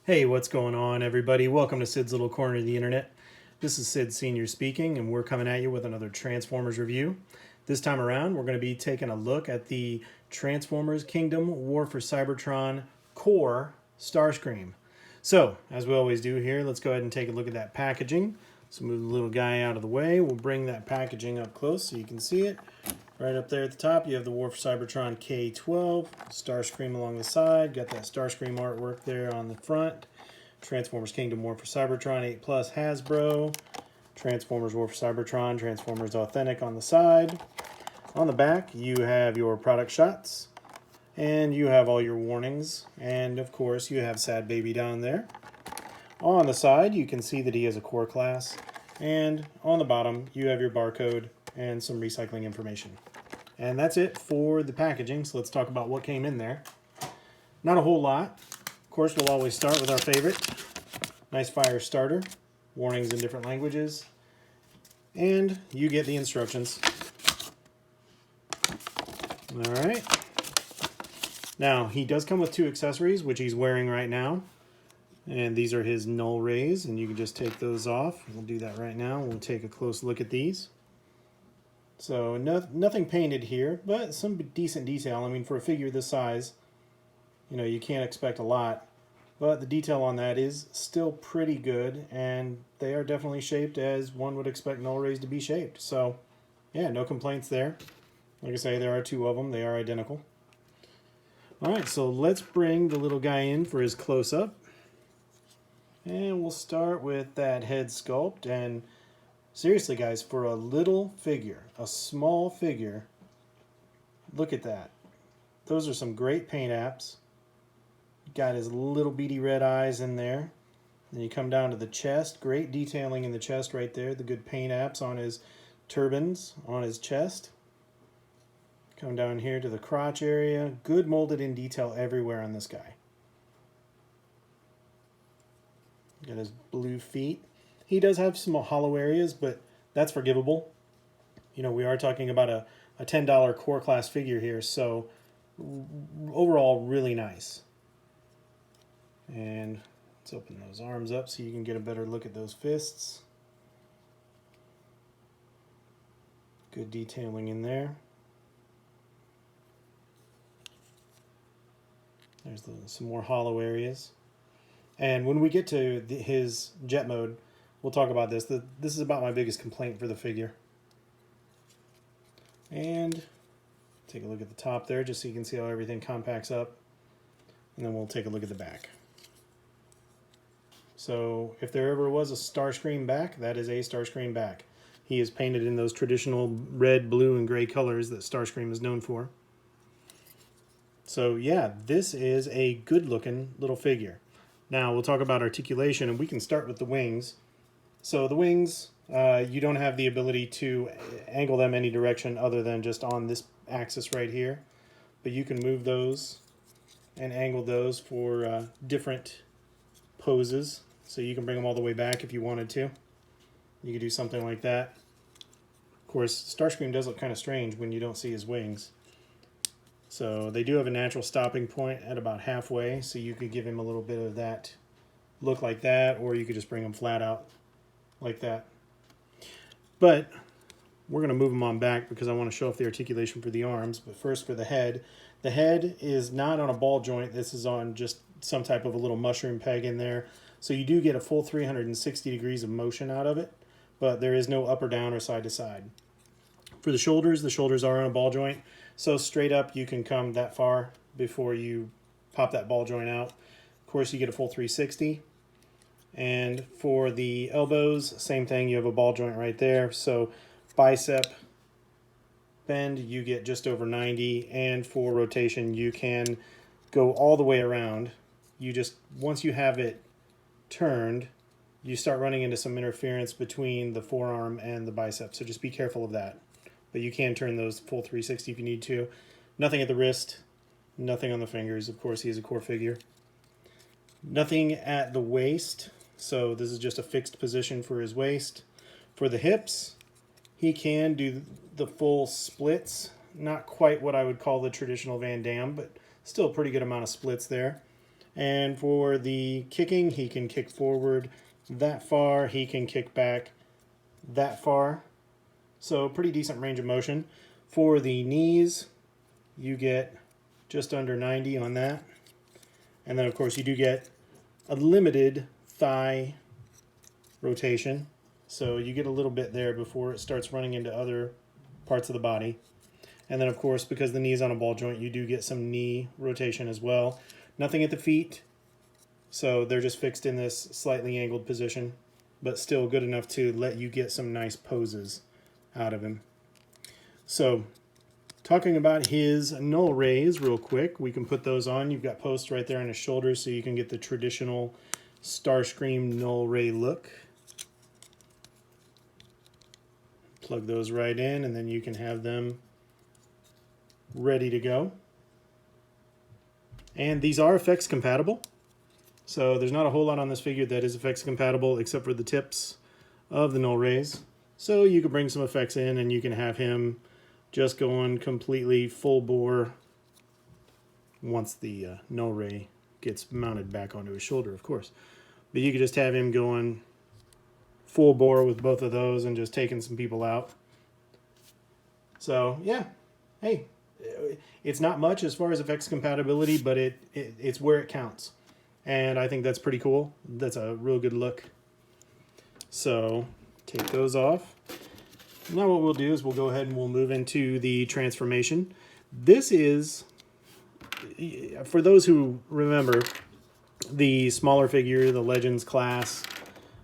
Hey, what's going on, everybody? Welcome to Sid's Little Corner of the Internet. This is Sid Sr. speaking, and we're coming at you with another Transformers review. This time around, we're going to be taking a look at the Transformers Kingdom War for Cybertron Core Starscream. So, as we always do here, let's go ahead and take a look at that packaging. So move the little guy out of the way. We'll bring that packaging up close so you can see it. Right up there at the top, you have the War for Cybertron K-12, Starscream along the side. Got that Starscream artwork there on the front. Transformers Kingdom War for Cybertron 8 Plus Hasbro. Transformers War for Cybertron, Transformers Authentic on the side. On the back, you have your product shots. And you have all your warnings. And of course, you have Sad Baby down there. On the side, you can see that he has a core class. And on the bottom, you have your barcode and some recycling information. And that's it for the packaging, so let's talk about what came in there. Not a whole lot. Of course, we'll always start with our favorite. Nice fire starter, warnings in different languages, and you get the instructions. Alright. Now, he does come with two accessories, which he's wearing right now. And these are his null rays, and you can just take those off. We'll do that right now. We'll take a close look at these. So nothing painted here, but some decent detail. I mean, for a figure this size, you know, you can't expect a lot. But the detail on that is still pretty good, and they are definitely shaped as one would expect null rays to be shaped. So, yeah, no complaints there. Like I say, there are two of them. They are identical. All right, so let's bring the little guy in for his close-up. And we'll start with that head sculpt. And seriously, guys, for a little figure, a small figure, look at that. Those are some great paint apps. Got his little beady red eyes in there. Then you come down to the chest. Great detailing in the chest right there. The good paint apps on his turbans on his chest. Come down here to the crotch area. Good molded in detail everywhere on this guy. Got his blue feet. He does have some hollow areas, but that's forgivable. You know, we are talking about a $10 core class figure here, so overall really nice. And let's open those arms up so you can get a better look at those fists. Good detailing in there. There's some more hollow areas. And when we get to his jet mode, we'll talk about this. This is about my biggest complaint for the figure. And take a look at the top there just so you can see how everything compacts up. And then we'll take a look at the back. So if there ever was a Starscream back, that is a Starscream back. He is painted in those traditional red, blue, and gray colors that Starscream is known for. So yeah, this is a good-looking little figure. Now we'll talk about articulation, and we can start with the wings. So the wings, you don't have the ability to angle them any direction other than just on this axis right here. But you can move those and angle those for different poses. So you can bring them all the way back if you wanted to. You could do something like that. Of course, Starscream does look kind of strange when you don't see his wings. So they do have a natural stopping point at about halfway, so you could give him a little bit of that look like that, or you could just bring him flat out like that. But we're going to move him on back because I want to show off the articulation for the arms. But first for the head. The head is not on a ball joint. This is on just some type of a little mushroom peg in there. So you do get a full 360 degrees of motion out of it, but there is no up or down or side to side. For the shoulders are on a ball joint. So straight up you can come that far before you pop that ball joint out. Of course you get a full 360. And for the elbows, same thing, you have a ball joint right there. So bicep bend, you get just over 90, and for rotation you can go all the way around. You just, once you have it turned, you start running into some interference between the forearm and the bicep, so just be careful of that. But you can turn those full 360 if you need to. Nothing at the wrist, nothing on the fingers. Of course, he is a core figure. Nothing at the waist, so this is just a fixed position for his waist. For the hips, he can do the full splits. Not quite what I would call the traditional Van Damme, but still a pretty good amount of splits there. And for the kicking, he can kick forward that far. He can kick back that far. So pretty decent range of motion. For the knees, you get just under 90 on that. And then, of course, you do get a limited thigh rotation. So you get a little bit there before it starts running into other parts of the body. And then, of course, because the knee is on a ball joint, you do get some knee rotation as well. Nothing at the feet, so they're just fixed in this slightly angled position, but still good enough to let you get some nice poses out of him. So, talking about his null rays real quick, we can put those on. You've got posts right there on his shoulders, so you can get the traditional Starscream null ray look. Plug those right in, and then you can have them ready to go. And these are effects compatible, so there's not a whole lot on this figure that is effects compatible except for the tips of the null rays. So you could bring some effects in and you can have him just going completely full bore once the null ray gets mounted back onto his shoulder, of course. But you could just have him going full bore with both of those and just taking some people out. So yeah, hey, it's not much as far as effects compatibility, but it's where it counts. And I think that's pretty cool. That's a real good look. So take those off. Now what we'll do is we'll go ahead and we'll move into the transformation. This is, for those who remember, the smaller figure, the Legends class,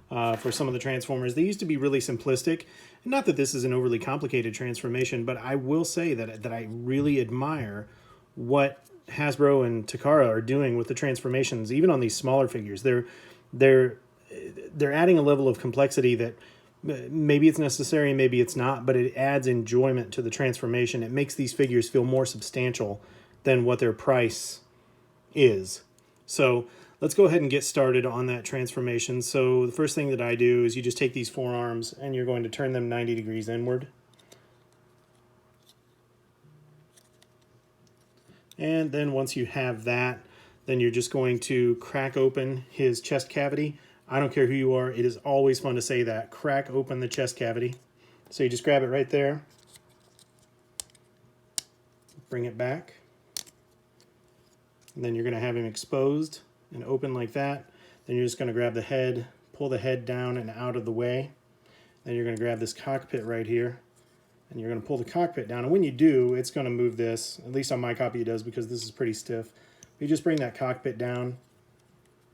for some of the Transformers, they used to be really simplistic. Not that this is an overly complicated transformation, but I will say that I really admire what Hasbro and Takara are doing with the transformations, even on these smaller figures. They're adding a level of complexity that maybe it's necessary, maybe it's not, but it adds enjoyment to the transformation. It makes these figures feel more substantial than what their price is. So let's go ahead and get started on that transformation. So the first thing that I do is you just take these forearms and you're going to turn them 90 degrees inward. And then once you have that, then you're just going to crack open his chest cavity. I don't care who you are, it is always fun to say that. Crack open the chest cavity. So you just grab it right there. Bring it back. And then you're going to have him exposed and open like that. Then you're just going to grab the head, pull the head down and out of the way. Then you're going to grab this cockpit right here, and you're going to pull the cockpit down. And when you do, it's going to move this. At least on my copy it does, because this is pretty stiff. You just bring that cockpit down,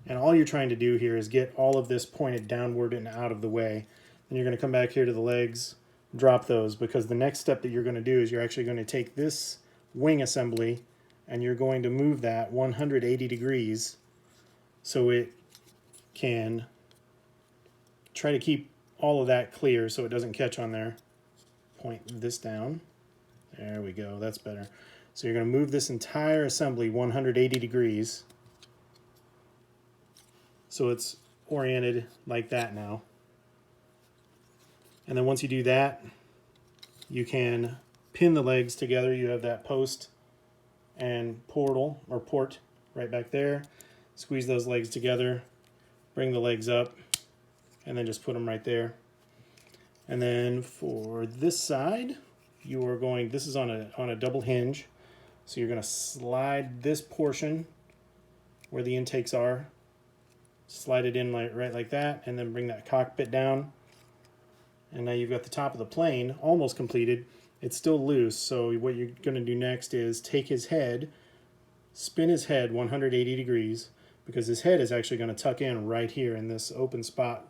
and all you're trying to do here is get all of this pointed downward and out of the way. Then you're going to come back here to the legs, drop those, because the next step that you're going to do is you're actually going to take this wing assembly and you're going to move that 180 degrees so it can try to keep all of that clear so it doesn't catch on there. Point this down. There we go, that's better. So you're going to move this entire assembly 180 degrees so it's oriented like that now. And then once you do that, you can pin the legs together. You have that post and portal or port right back there. Squeeze those legs together, bring the legs up, and then just put them right there. And then for this side, you are going, this is on a double hinge, so you're going to slide this portion where the intakes are, slide it in right like that, and then bring that cockpit down. And now you've got the top of the plane almost completed. It's still loose, so what you're going to do next is take his head, spin his head 180 degrees, because his head is actually going to tuck in right here in this open spot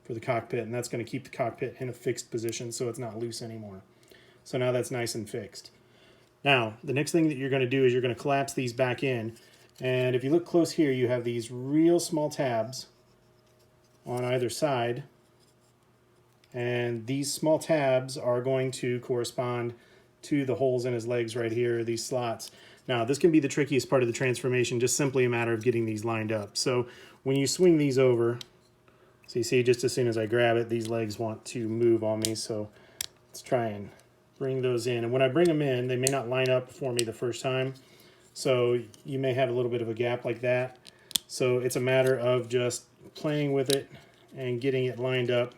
for the cockpit, and that's going to keep the cockpit in a fixed position so it's not loose anymore. So now that's nice and fixed. Now, the next thing that you're going to do is you're going to collapse these back in, and if you look close here, you have these real small tabs on either side. And these small tabs are going to correspond to the holes in his legs right here, these slots. Now, this can be the trickiest part of the transformation, just simply a matter of getting these lined up. So when you swing these over, so you see just as soon as I grab it, these legs want to move on me. So let's try and bring those in. And when I bring them in, they may not line up for me the first time. So you may have a little bit of a gap like that. So it's a matter of just playing with it and getting it lined up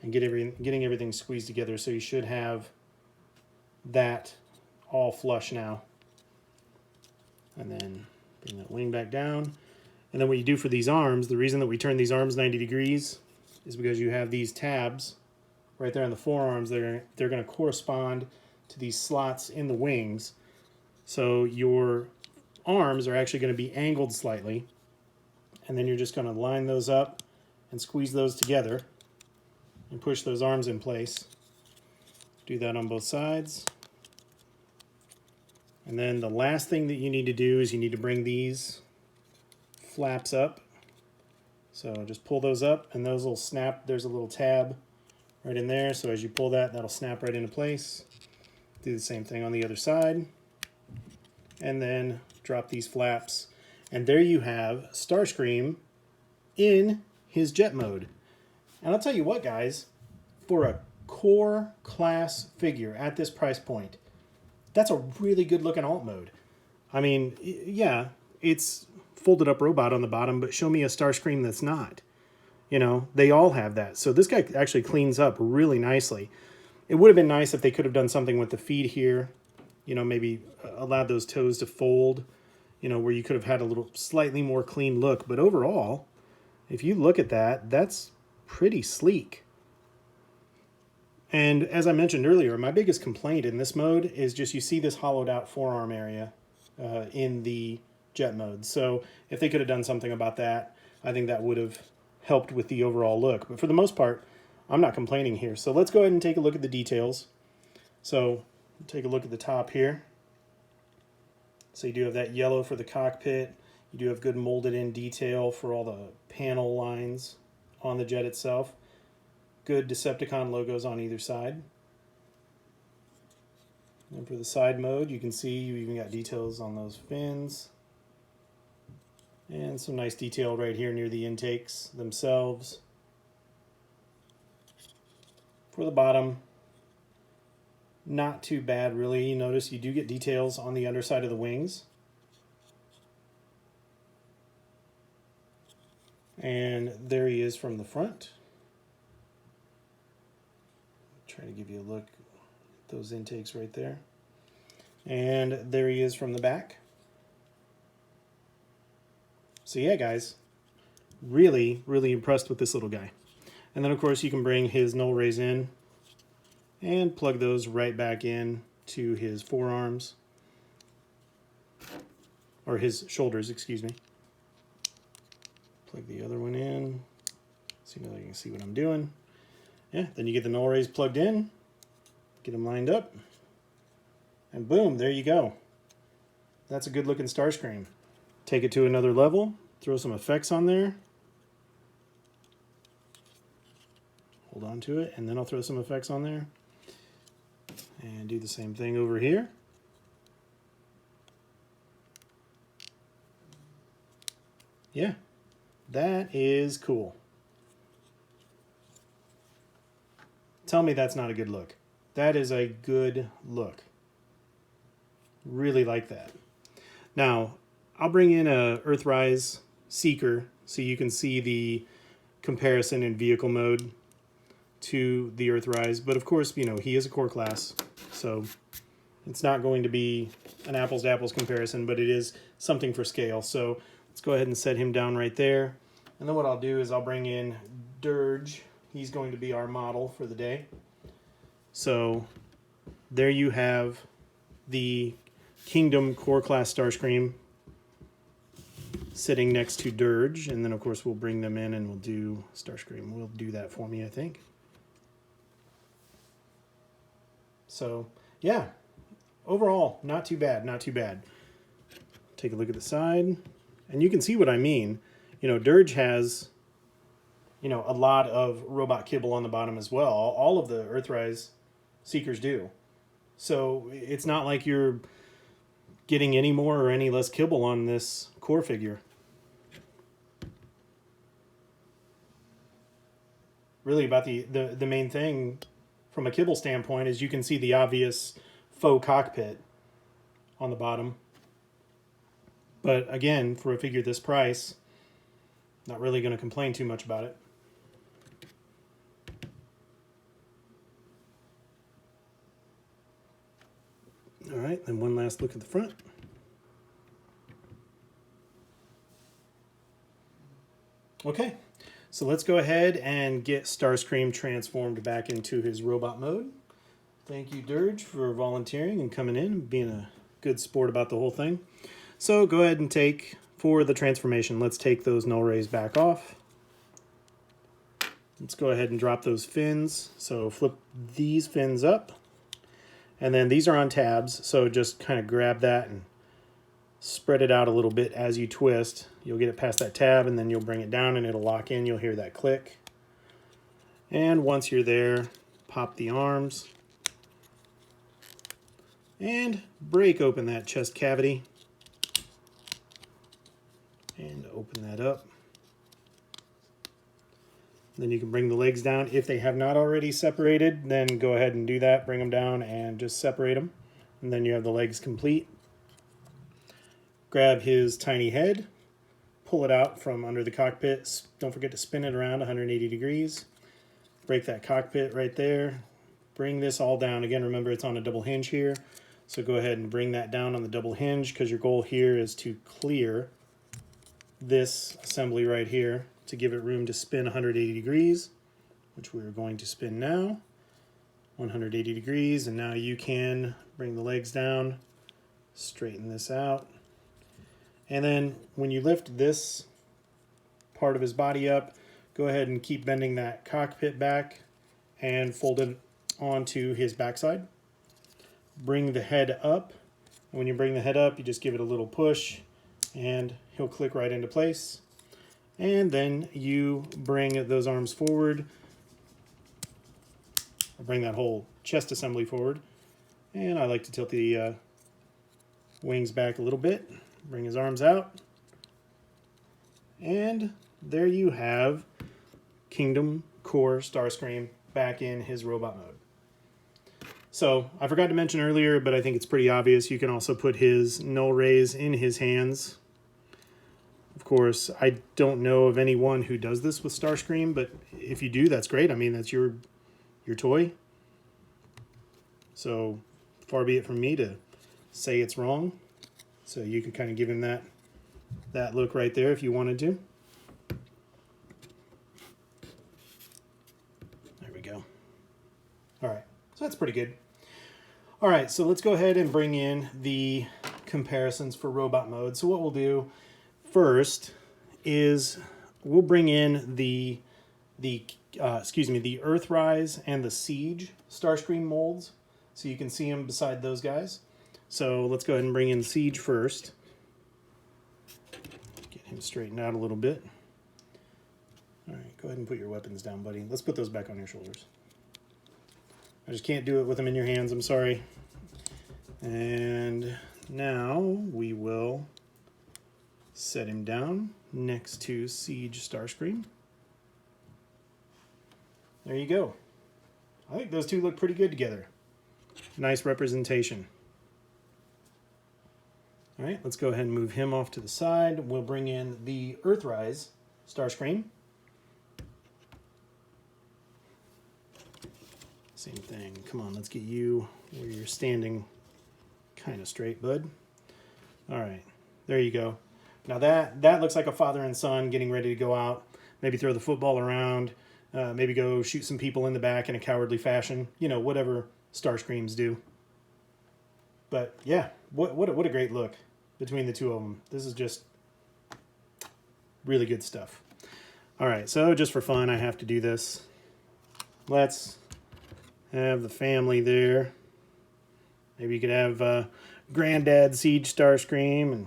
and getting everything squeezed together. So you should have that all flush now. And then bring that wing back down. And then what you do for these arms, the reason that we turn these arms 90 degrees is because you have these tabs right there on the forearms. They're going to correspond to these slots in the wings. So your arms are actually going to be angled slightly. And then you're just going to line those up and squeeze those together and push those arms in place. Do that on both sides. And then the last thing that you need to do is you need to bring these flaps up. So just pull those up and those will snap. There's a little tab right in there. So as you pull that, that'll snap right into place. Do the same thing on the other side. And then drop these flaps. And there you have Starscream in his jet mode. And I'll tell you what, guys, for a core class figure at this price point, that's a really good looking alt mode. I mean, yeah, it's folded up robot on the bottom, but show me a Starscream that's not. You know, they all have that. So this guy actually cleans up really nicely. It would have been nice if they could have done something with the feet here. You know, maybe allowed those toes to fold, you know, where you could have had a little slightly more clean look. But overall, if you look at that, that's pretty sleek. And as I mentioned earlier, my biggest complaint in this mode is just you see this hollowed out forearm area in the jet mode. So if they could have done something about that, I think that would have helped with the overall look. But for the most part, I'm not complaining here. So let's go ahead and take a look at the details. So take a look at the top here. So you do have that yellow for the cockpit. You do have good molded in detail for all the panel lines on the jet itself. Good Decepticon logos on either side. And for the side mode, you can see you even got details on those fins. And some nice detail right here near the intakes themselves. For the bottom, not too bad really. You notice you do get details on the underside of the wings. And there he is from the front. Try to give you a look at those intakes right there. And there he is from the back. So yeah, guys, really, really impressed with this little guy. And then of course you can bring his null rays in and plug those right back in to his forearms, or his shoulders, excuse me. Plug the other one in, so you can see what I'm doing. Yeah, then you get the null rays plugged in, get them lined up, and boom, there you go. That's a good looking Starscream. Take it to another level, throw some effects on there. Hold on to it, and then I'll throw some effects on there. And do the same thing over here. Yeah, that is cool. Tell me that's not a good look. That is a good look. Really like that. Now, I'll bring in a Earthrise Seeker so you can see the comparison in vehicle mode to the Earthrise. But of course, you know, he is a core class, so it's not going to be an apples to apples comparison, but it is something for scale. So let's go ahead and set him down right there. And then what I'll do is I'll bring in Dirge. He's going to be our model for the day. So there you have the Kingdom Core-Class Starscream sitting next to Dirge. And then, of course, we'll bring them in and we'll do Starscream. Will do that for me, I think. So, yeah. Overall, not too bad, not too bad. Take a look at the side. And you can see what I mean. You know, Dirge has, you know, a lot of robot kibble on the bottom as well. All of the Earthrise Seekers do. So it's not like you're getting any more or any less kibble on this core figure. Really about the main thing from a kibble standpoint is you can see the obvious faux cockpit on the bottom. But again, for a figure this price, Not really going to complain too much about it. All right, then one last look at the front. Okay, so let's go ahead and get Starscream transformed back into his robot mode. Thank you, Dirge, for volunteering and coming in and being a good sport about the whole thing. So go ahead and take, for the transformation, let's take those null rays back off. Let's go ahead and drop those fins. So flip these fins up. And then these are on tabs, so just kind of grab that and spread it out a little bit as you twist. You'll get it past that tab, and then you'll bring it down and it'll lock in. You'll hear that click. And once you're there, pop the arms and break open that chest cavity and open that up. Then you can bring the legs down. If they have not already separated, then go ahead and do that. Bring them down and just separate them. And then you have the legs complete. Grab his tiny head, pull it out from under the cockpit. Don't forget to spin it around 180 degrees. Break that cockpit right there. Bring this all down. Again, remember it's on a double hinge here. So go ahead and bring that down on the double hinge, because your goal here is to clear this assembly right here to give it room to spin 180 degrees, which we're going to spin now. 180 degrees, and now you can bring the legs down, straighten this out. And then when you lift this part of his body up, go ahead and keep bending that cockpit back and fold it onto his backside. Bring the head up. And when you bring the head up, you just give it a little push and he'll click right into place. And then you bring those arms forward, or bring that whole chest assembly forward. And I like to tilt the wings back a little bit. Bring his arms out. And there you have Kingdom Core Starscream back in his robot mode. So I forgot to mention earlier, but I think it's pretty obvious, you can also put his null rays in his hands. Of course, I don't know of anyone who does this with Starscream, but if you do, that's great. I mean, that's your toy. So far be it from me to say it's wrong. So you could kind of give him that look right there if you wanted to. There we go. All right, so that's pretty good. All right, so let's go ahead and bring in the comparisons for robot mode. So what we'll do first is we'll bring in the Earthrise and the Siege Starscream molds, so you can see them beside those guys. So let's go ahead and bring in Siege first. Get him straightened out a little bit. All right, go ahead and put your weapons down, buddy. Let's put those back on your shoulders. I just can't do it with them in your hands, I'm sorry. And now we will set him down next to Siege Starscream. There you go. I think those two look pretty good together. Nice representation. All right, let's go ahead and move him off to the side. We'll bring in the Earthrise Starscream. Same thing. Come on, let's get you where you're standing kind of straight, bud. All right, there you go. Now that looks like a father and son getting ready to go out, maybe throw the football around, maybe go shoot some people in the back in a cowardly fashion. You know, whatever Starscreams do. But yeah, what a great look between the two of them. This is just really good stuff. All right, so just for fun, I have to do this. Let's have the family there. Maybe you could have Granddad Siege Starscream and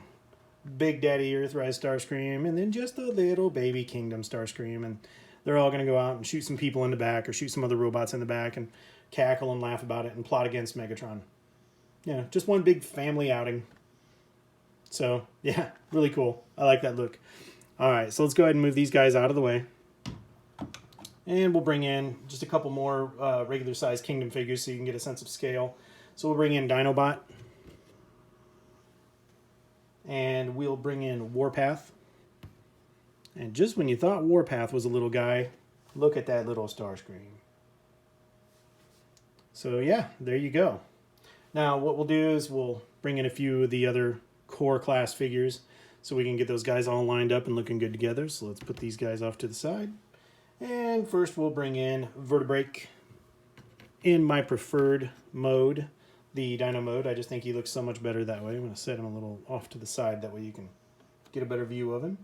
Big Daddy Earthrise Starscream, and then just a little baby Kingdom Starscream, and they're all going to go out and shoot some people in the back or shoot some other robots in the back and cackle and laugh about it and plot against Megatron. Yeah, just one big family outing. So, yeah, really cool. I like that look. All right, so let's go ahead and move these guys out of the way. And we'll bring in just a couple more regular size Kingdom figures so you can get a sense of scale. So we'll bring in Dinobot. And we'll bring in Warpath. And just when you thought Warpath was a little guy, look at that little Starscream. So yeah, there you go. Now what we'll do is we'll bring in a few of the other core class figures so we can get those guys all lined up and looking good together. So let's put these guys off to the side. And first we'll bring in Vertebrake in my preferred mode, the Dino mode. I just think he looks so much better that way. I'm going to set him a little off to the side, that way you can get a better view of him.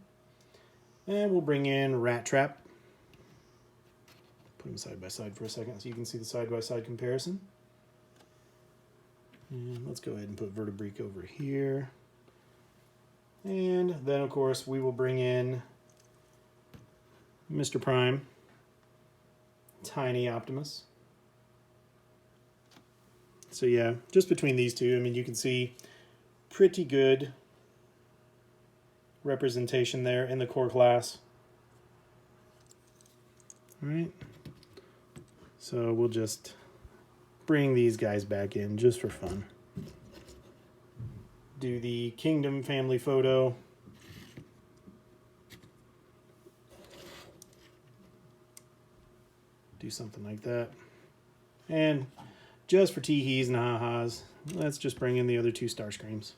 And we'll bring in Rat Trap. Put them side by side for a second so you can see the side by side comparison. And let's go ahead and put Vertebrake over here. And then of course we will bring in Mr. Prime, Tiny Optimus. So yeah, just between these two, I mean, you can see pretty good representation there in the core class. All right. So we'll just bring these guys back in just for fun. Do the Kingdom family photo. Do something like that. And just for tee-hees and ha-has, let's just bring in the other two Starscreams.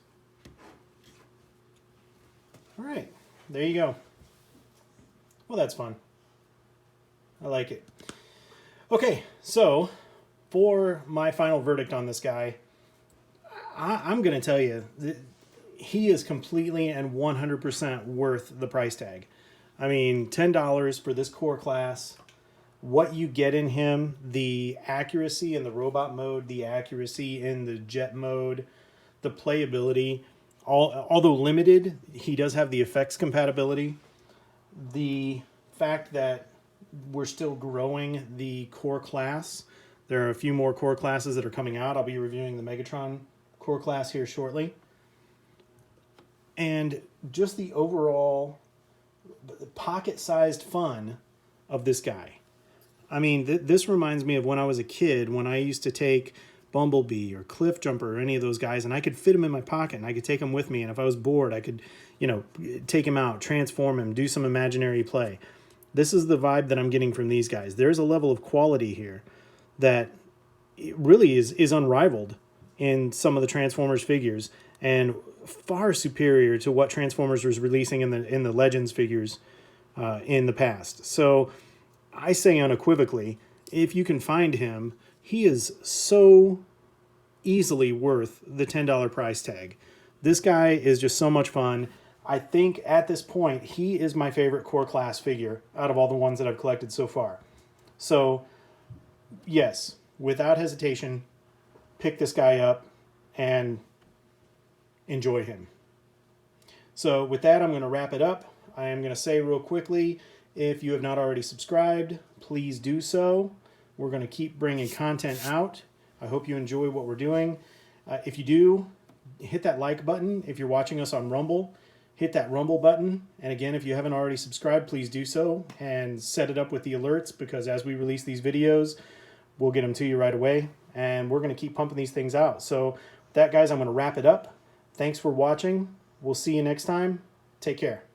All right, there you go. Well, that's fun. I like it. Okay, so for my final verdict on this guy, I'm going to tell you that he is completely and 100% worth the price tag. I mean, $10 for this core class. What you get in him, the accuracy in the robot mode, the accuracy in the jet mode, the playability, although limited, he does have the effects compatibility. The fact that we're still growing the core class. There are a few more core classes that are coming out. I'll be reviewing the Megatron core class here shortly. And just the overall pocket-sized fun of this guy. I mean, this reminds me of when I was a kid, when I used to take Bumblebee or Cliff Jumper or any of those guys, and I could fit them in my pocket, and I could take them with me, and if I was bored, I could, you know, take him out, transform him, do some imaginary play. This is the vibe that I'm getting from these guys. There's a level of quality here that really is unrivaled in some of the Transformers figures, and far superior to what Transformers was releasing in the Legends figures in the past. So I say unequivocally, if you can find him, he is so easily worth the $10 price tag. This guy is just so much fun. I think at this point, he is my favorite core class figure out of all the ones that I've collected so far. So, yes, without hesitation, pick this guy up and enjoy him. So with that, I'm going to wrap it up. I am going to say real quickly, if you have not already subscribed, please do so. We're going to keep bringing content out. I hope you enjoy what we're doing. If you do, hit that like button. If you're watching us on Rumble, hit that Rumble button. And again, if you haven't already subscribed, please do so and set it up with the alerts, because as we release these videos, we'll get them to you right away. And we're going to keep pumping these things out. So with that, guys, I'm going to wrap it up. Thanks for watching. We'll see you next time. Take care.